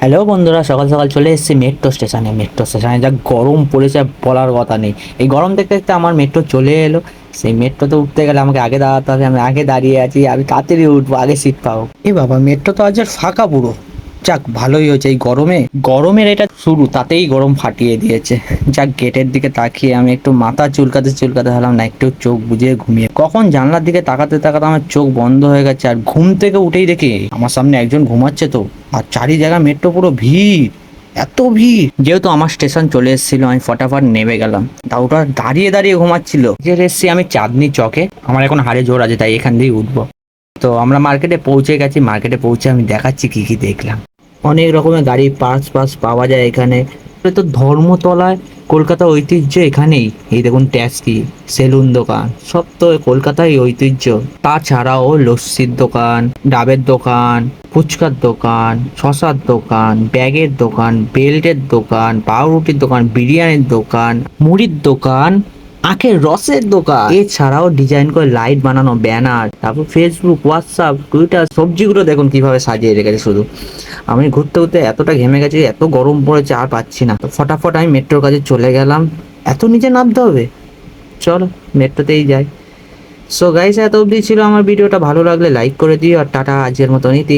Hello বন্ধুরা, সকাল সকাল চলে এসেছি মেট্রো স্টেশনে যা গরম পড়েছে বলার কথা নেই। এই গরম দেখতে দেখতে আমার মেট্রো চলে এলো। সেই মেট্রোতে উঠতে গেলে আমাকে আগে দাঁড়াতে হবে, আমি আগে দাঁড়িয়ে আছি, আমি তাড়াতাড়ি উঠবো, আগে সিট পাবো। এ বাবা, মেট্রো তো আজ আর ফাঁকা পুরো। যাক, ভালোই হয়েছে। এই গরমের এটা শুরু, তাতেই গরম ফাটিয়ে দিয়েছে। যাক, গেটের দিকে তাকিয়ে আমি একটু মাথা চুলকাতে চুলকাতে হলাম না, একটু চোখ বুজিয়ে ঘুমিয়ে কখন জানলার দিকে তাকাতে তাকাতে আমার চোখ বন্ধ হয়ে গেছে। আর ঘুম থেকে উঠেই দেখি আমার সামনে একজন ঘুমাচ্ছে। তো আর চারি জায়গা মেট্রো পুরো ভিড়, এত ভিড়। যেহেতু আমার স্টেশন চলে এসেছিল, আমি ফটাফট নেমে গেলাম। তা ওটা দাঁড়িয়ে দাঁড়িয়ে ঘুমাচ্ছিল। যে এসছি আমি চাঁদনি চকে, আমার এখন হাড়ে জোর আছে, তাই এখান দিয়েই উঠবো। তো আমরা মার্কেটে পৌঁছে গেছি। মার্কেটে পৌঁছে আমি দেখাচ্ছি কি কি দেখলাম। অনেক রকমের গাড়ি পার্টস পাওয়া যায় এখানে। তো ধর্মতলায় কলকাতা ঐতিহ্য এখানেই। এই দেখুন, ট্যাক্সি, সেলুন দোকান, সব তো কলকাতায় ঐতিহ্য। তাছাড়াও লস্যির দোকান, ডাবের দোকান, ফুচকার দোকান, শশার দোকান, ব্যাগের দোকান, বেল্টের দোকান, পাউরুটির দোকান, বিরিয়ানির দোকান, মুড়ির দোকান, আখের রসের দোকান। এছাড়াও ডিজাইন করে লাইট বানানো ব্যানার, তারপর ফেসবুক, হোয়াটসঅ্যাপ, টুইটার, সবজিগুলো দেখুন কিভাবে সাজিয়ে রেখেছে। শুধু আমি ঘুরতে ঘুরতে এতটা ঘেমে গেছি, এত গরম পড়েছে, আর পাচ্ছি না। তো ফটাফট আমি মেট্রোর কাছে চলে গেলাম। এত নিচে নামতে হবে? চলো মেট্রোতেই যাই। সো গাইস, এত অবধি ছিল আমার ভিডিওটা। ভালো লাগলে লাইক করে দিও, আর টাটা, আজকের মতো নীতি।